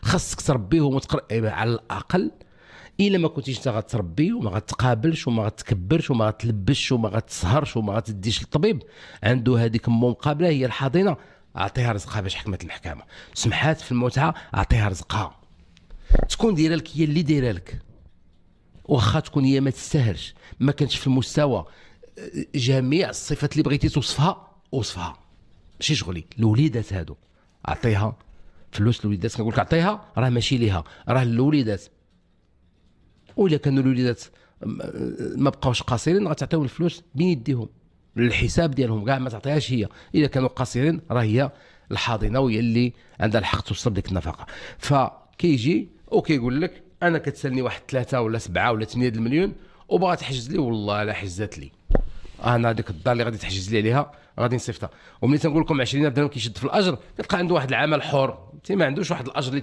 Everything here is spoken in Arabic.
خاصك تربيهم على الاقل. الا ما كنتيش انت غتربي وما غتقابلش وما غتكبرش وما غتلبسش وما غتسهرش وما غتديش للطبيب، عنده هذيك مو مقابله هي الحاضنه، اعطيها رزقها باش حكمت المحكمه. سمحات في المتعه، اعطيها رزقها، تكون دايره لك هي اللي دايره لك، واخا تكون هي ما تستاهلش، ما كانش في المستوى. جميع الصفات اللي بغيتي توصفها وصفها، ماشي شغلي. الوليدات هادو اعطيها فلوس، الوليدات كنقول لك اعطيها، راه ماشي ليها، راه الوليدات. وإلا كانوا الوليدات ما بقاوش قاصرين غتعطيهم الفلوس بين يديهم للحساب ديالهم كاع، ما تعطيهاش هي. الا كانوا قاصرين راه هي الحاضنه وهي اللي عندها الحق توصل ديك النفقه. فكيجي وكيقول لك انا كتسالني واحد 3 ولا 7 ولا 8 المليون وبغا تحجز لي، والله لا حجزت لي انا هذيك الدار اللي غادي تحجز لي عليها غادي نصيفطها. وملي تنقول لكم 20,000 درهم كيشد في الاجر، كتلقى عنده واحد العمل حر، انت ما عندوش واحد الاجر اللي